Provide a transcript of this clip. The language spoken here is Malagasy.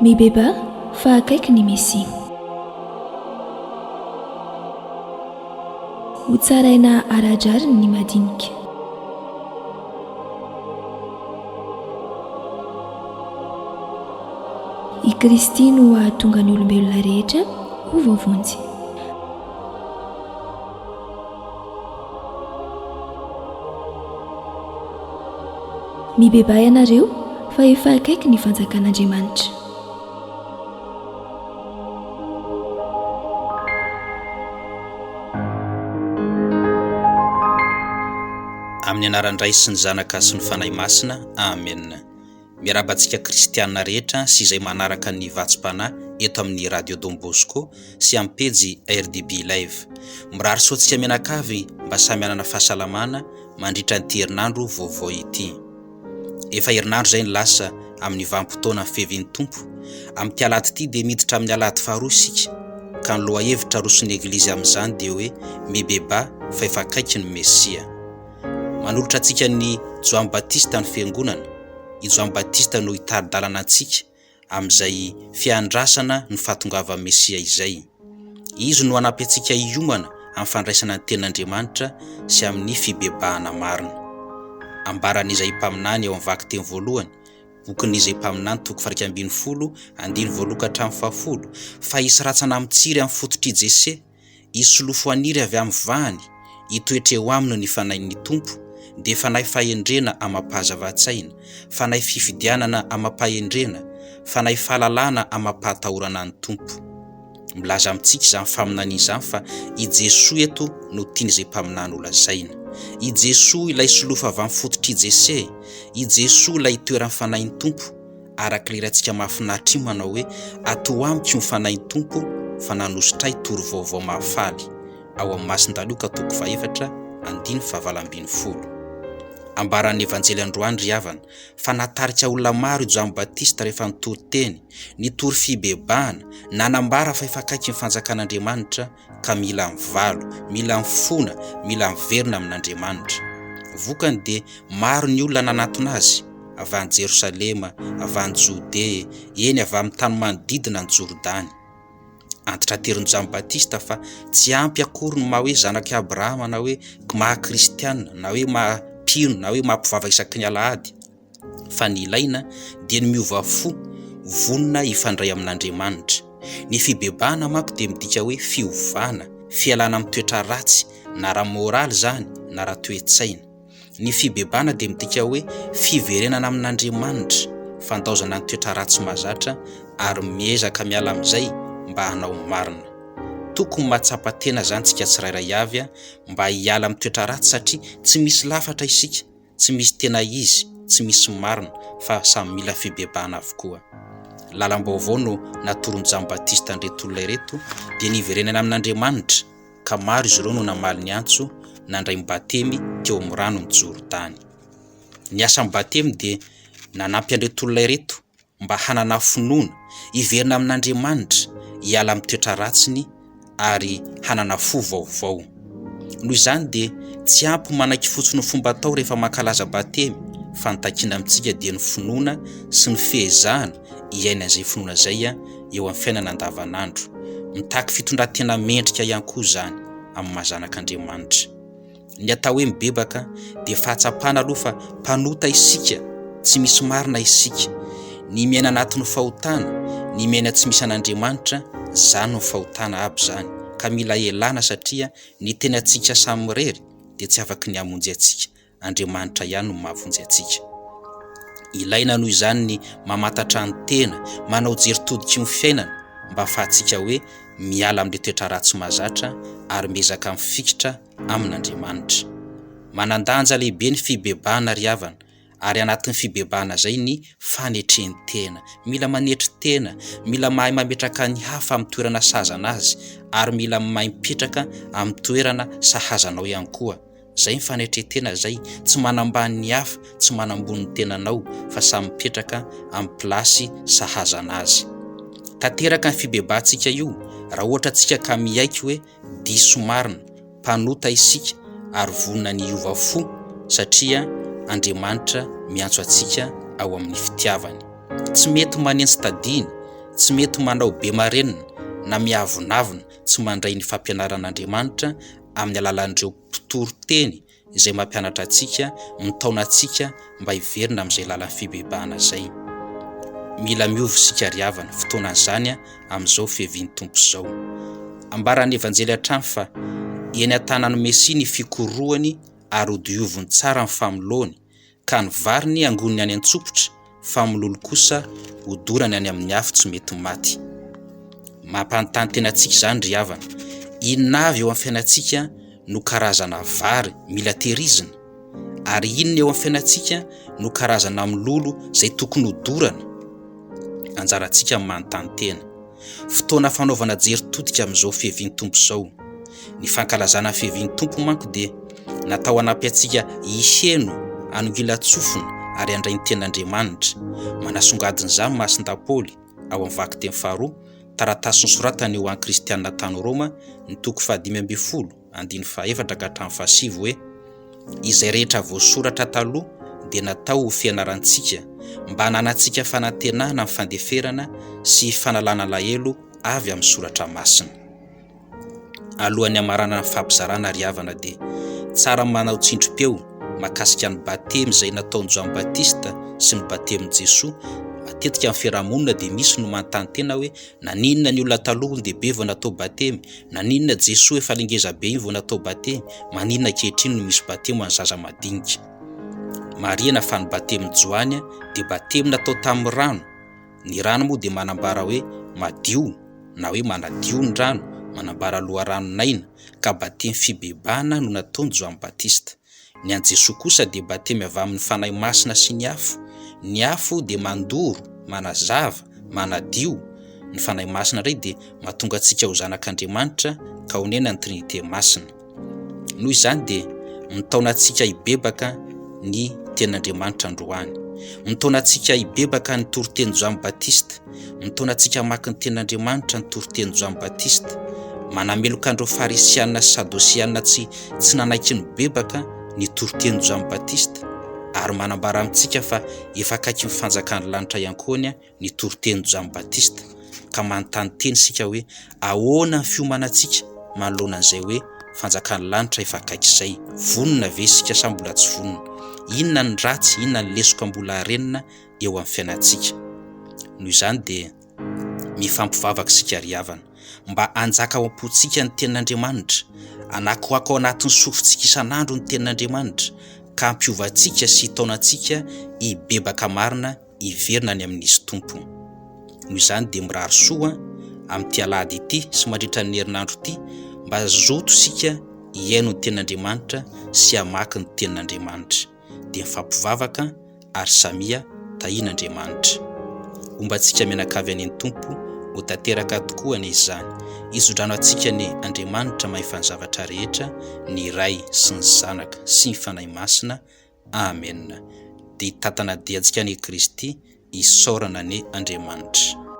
MIBEBAHA fa akaiky ny MESIA. Ho tsaraina aradrariny ny madinika. I Kristy no ahatonga ny olombelona rehetra ho voavonjy. MIBEBAHA ianareo fa efa akaiky ny fanjakan'Andriamanitra. Amin'ny anaran-dray sy ny zanaka sy ny fanahy masina, amen. Miarabantsika kristianina rehetra sy izay manaraka ny Vatsim-Panahy eto amin'ny radio Don Bosco sy amin'ny pejy RDB live. Mirary soatsika mianakavy mba samy anana fahasalamana mandritra ny herinandro vaovao ity. Efa herinandro zay ny lasa amin'ny vanim-potoana fevin'ny tompo. Amin'ny alahady ity dia miditra amin'ny alahady faharoa isika, ka ny lohahevitra roson'ny eglizy amin'izany dia hoe MIBEBAHA fa efa akaiky ny MESIA. Manolotra antsika ny Joan Batista ny fiangonana. I Joan Batista no hitari-dalana antsika amin'izay fiandrasana ny fahatongava MESIA izay. Izy no hanampy antsika hiomana amin'ny fandraisana ny ten'Andriamanitra sy amin'ny fibebahana marina. Ambaran'izay mpaminany ao amin'ny vaky teny voalohany, bokin'izay mpaminany toko 2:10 fa isy ratsana mitsiry amin'ny fototr'i Jese, isolofo aniry avy amin'ny vahany, hitoetra eo aminy ny fanahin'ny tompo, dia fanahy fahendrena amam-pahazavatsaina, fanahy fifidianana amam-pahendrena, fanahy fahalalana amam-pahatahorana ny tompo. Milaza amintsika izany faminany izany fa i Jesoa eto no tian'izay mpaminany holazaina. I Jesoa ilay solofa avy amin'ny fototr'i Jese, i Jesoa ilay toeran'ny fanahin'ny tompo. Araka lerantsika mahafinaritra io manao hoe ato amiko ny fanahin'ny tompo fa nanositray tory vaovao mahafaly. Ao amin'ny Masin-Daloka toko 4:9-20. Ambaran'ny evanjely androany ry havana fa natarika olona maro i Joan Batista rehefa nitory teny, nitory fibebahana, nanambara fa efa akaiky ny fanjakan'Andriamanitra ka mila mivalo, mila mifona, mila miverina amin'Andriamanitra. Vokany dia maro ny olona nanatona azy, avy any Jerosalema, avy any Jode, eny avy amin'ny tany manodidina ny Jordany. Antitra terin' Joan Batista fa tsy ampy akory ny maha hoe zanaky Abrahama, na hoe maha kristianina, na hoe maha pino, na hoe mampivavaka isaky ny Alahady, fa ny ilaina dia ny miova fo, vonona hifandray amin'Andriamanitra. Ny fibebahana manko dia midika hoe fiovana, fialana amin'ny toetra ratsy, na raha moraly zany na raha toe-tsaina. Ny fibebahana dia midika hoe fiverenana amin'Andriamanitra, fandaozana ny toetra ratsy mahazatra ary miezaka miala amin'izay mba hanao marina. Tokony mahatsapa tena zany tsika tsirairay avy mba hiala amin'ny toetra ratsy, satria tsy misy lafatra isika, tsy misy tena izy, tsy misy marina, fa samy mila fibebahana avokoa. Lalam-baovao no natoron'i Joan Batista an'ireto olona ireto dia niverenana amin'Andriamanitra, ka maro izy ireo no namaly ny antso nandray mibatemy teo amin'ny rano ny Jordany. Ny asan'ny batemy dia nanampy an'ireto olona ireto mba hanana finoana, hiverina amin'Andriamanitra, hiala amin'ny toetra ratsiny ary hanana fo vaovao. Noho izany dia tsy ampy manaiky fotsiny ny fomba atao rehefa mankalaza batemy, fa ny takiana amintsika dia ny finoana sy ny fehezahana hiaina izay finoana izay eo amin'ny fiainana andavanandro. Mitaky fitondran-tena mendrika ihany koa izany amin'ny mahazanak'Andriamanitra. Ny atao hoe mibebaka dia fahatsapana aloha fa mpanota isika, tsy misy marina isika. Ny miaina anatin'ny fahotana, ny miaina tsy misy an'Andriamanitra, zany ny fahotana aby zany, ka mila elana satria ny tena antsika samy mirery dia tsy afaka ny hamonjy antsika, Andriamanitra ihany no mahavonjy antsika. Ilaina noho izany ny mamantatra ny tena, manao jeritodika ny fiainana mba ahafahantsika hoe miala amin'ny toetra ratsy mahazatra ary miezaka mifikitra amin'Andriamanitra. Manandanja lehibe ny fibebahana ry havana, ary anatin'ny fibebahana zay ny fanetreny tena. Mila manetry tena, mila mahay mametraka ny hafa amin'ny toerana sahazana azy, ary mila mahay mipetraka amin'ny toerana sahazanao ihany koa. Zay ny fanetretena zay, tsy manambany ny hafa, tsy manambony ny tenanao, fa samy mipetraka amin'ny plasy sahazana azy. Tanteraka ny fibebahantsika io raha ohatra tsika ka miaiky hoe diso marina, mpanota isika ary vonina ny hiova fo, satria Andriamanitra miantso antsika ao amin'ny fitiavany. Tsy mety manentsy tadiny tsy mety manao be marenina na miavonavona tsy mandray ny fampianaran'Andriamanitra amin'ny alalan'ireo mpitoro-teny izay mampianatra antsika, mitaona antsika mba hiverina amin'izay lalan'ny fibebahana izay. Mila miova isika ry havana fotoanan'izany amin'izao fiavian'ny Tompo izao. Ambaran'ny evanjely hatrany fa eny an-tanan'ny Mesia ny fikorohany ary hodioviny tsara ny famolony, ka ny variny angoniny any an-tsopitra, fa mololo kosa hodorany any amin'ny afo tsy mety maty. Mampanontany tena antsika izany ry havana, inona avy eo amin'ny fiainantsika no karazana vary mila tehirizina, ary inona eo amin'ny fiainantsika no karazana mololo izay tokony hodorana? Anjarantsika manontany tena. Fotoana fanaovana jeritodika amin'izao fiavian'ny Tompo izao. Ny fankalazana ny fiavian'ny Tompo manko dia natao hanampy antsika hiheno hanongila tsofina ary handray ny ten'Andriamanitra. Manasongadina izany masinda Paoly ao amin'ny vaky teny 2 taratasy nosoratany eo an'ny kristianina tany Roma ny toko 5:12 andiny 4 ka hatramin'ny 7 hoe: izay rehetra voasoratra taloha dia natao ho fianarantsika, mba hananantsika fanantenana amin'ny fandeferana sy fanalana lahelo avy amin'ny soratra masina. Alohan'ny hamarana ny fampizarana ry havana dia tsara manao tsindrom-peo mahakasika ny batemy izay nataon'i Joan Batista sy ny batemin'i Jesoa. Matetika amin'ny fiarahamonina dia misy no manontany tena hoe naninona ny olona taloha dia be vao natao batemy, naninona Jesoa efa lingeza be iny vao natao batemy, maninona ankehitriny no misy batemy ho an'ny zaza madinika. Marihana fa ny batemin'i Joany dia batemy natao tamin'ny rano. Ny rano moa dia manambara hoe madio na hoe manadio ny rano, manambara loharanon-aina, ka batemy fibebahana no nataon'i Joan Batista. Ny an'i Jesoa kosa dia batemy avy amin'ny fanahy masina sy ny afo. Ny afo dia mandoro, manazava, manadio. Ny fanahy masina indray dia mahatonga antsika ho zanak'Andriamanitra ka honena ny Trinité masina. Noho izany dia mitaona antsika hibebaka ny ten'Andriamanitra androany. Mitaona antsika hibebaka ny toro-teny Joan Batista. Mitaona antsika maka ny ten'Andriamanitra ny toro-teny Joan Batista. Manameloka andreo farisianina sy sadosianina tsy nanaiky ny bebaka ny toro-teny Joan Batista, ary manambara amintsika fa efa akaiky mifanjakan'ny lanitra ihany koa ny toro-teny Joan Batista. Ka manontany teny sika hoe ahoana ny fiomanantsika manoloana an'izay hoe fanjakan'ny lanitra efa akaiky izay? Vonona ve sika sa mbola tsy vonona? Inona ny ratsy, inona ny lesoka mbola harenina eo amin'ny fiainantsika? Noho izany dia mifampivavaka sika ry havana mba hanjaka ao am-pontsika ny ten'Andriamanitra, hanakohako ao anatin'ny sofintsika isan'andro ny ten'Andriamanitra, ka hampiovantsika sy hitaonantsika hibebaka marina hiverina ny amin'izy Tompo. Noho izany dia mirary soa amin'ity Alahady ity sy mandritra ny herinandro ity mba zoto sika hiaino ny ten'Andriamanitra sy hamaky ny ten'Andriamanitra. Dia mifampivavaka ary samia tahian'Andriamanitra. Ombantsika mianakavy any Tompo ho tanteraka tokoa ny izany. Izodrano antsika ny Andriamanitra mahafany zavatra rehetra, ny Ray sy ny Zanaka sy ny Fanahy Masina. Amen. Dia hitatana diantsika ny Kristy isaorana ny Andriamanitra.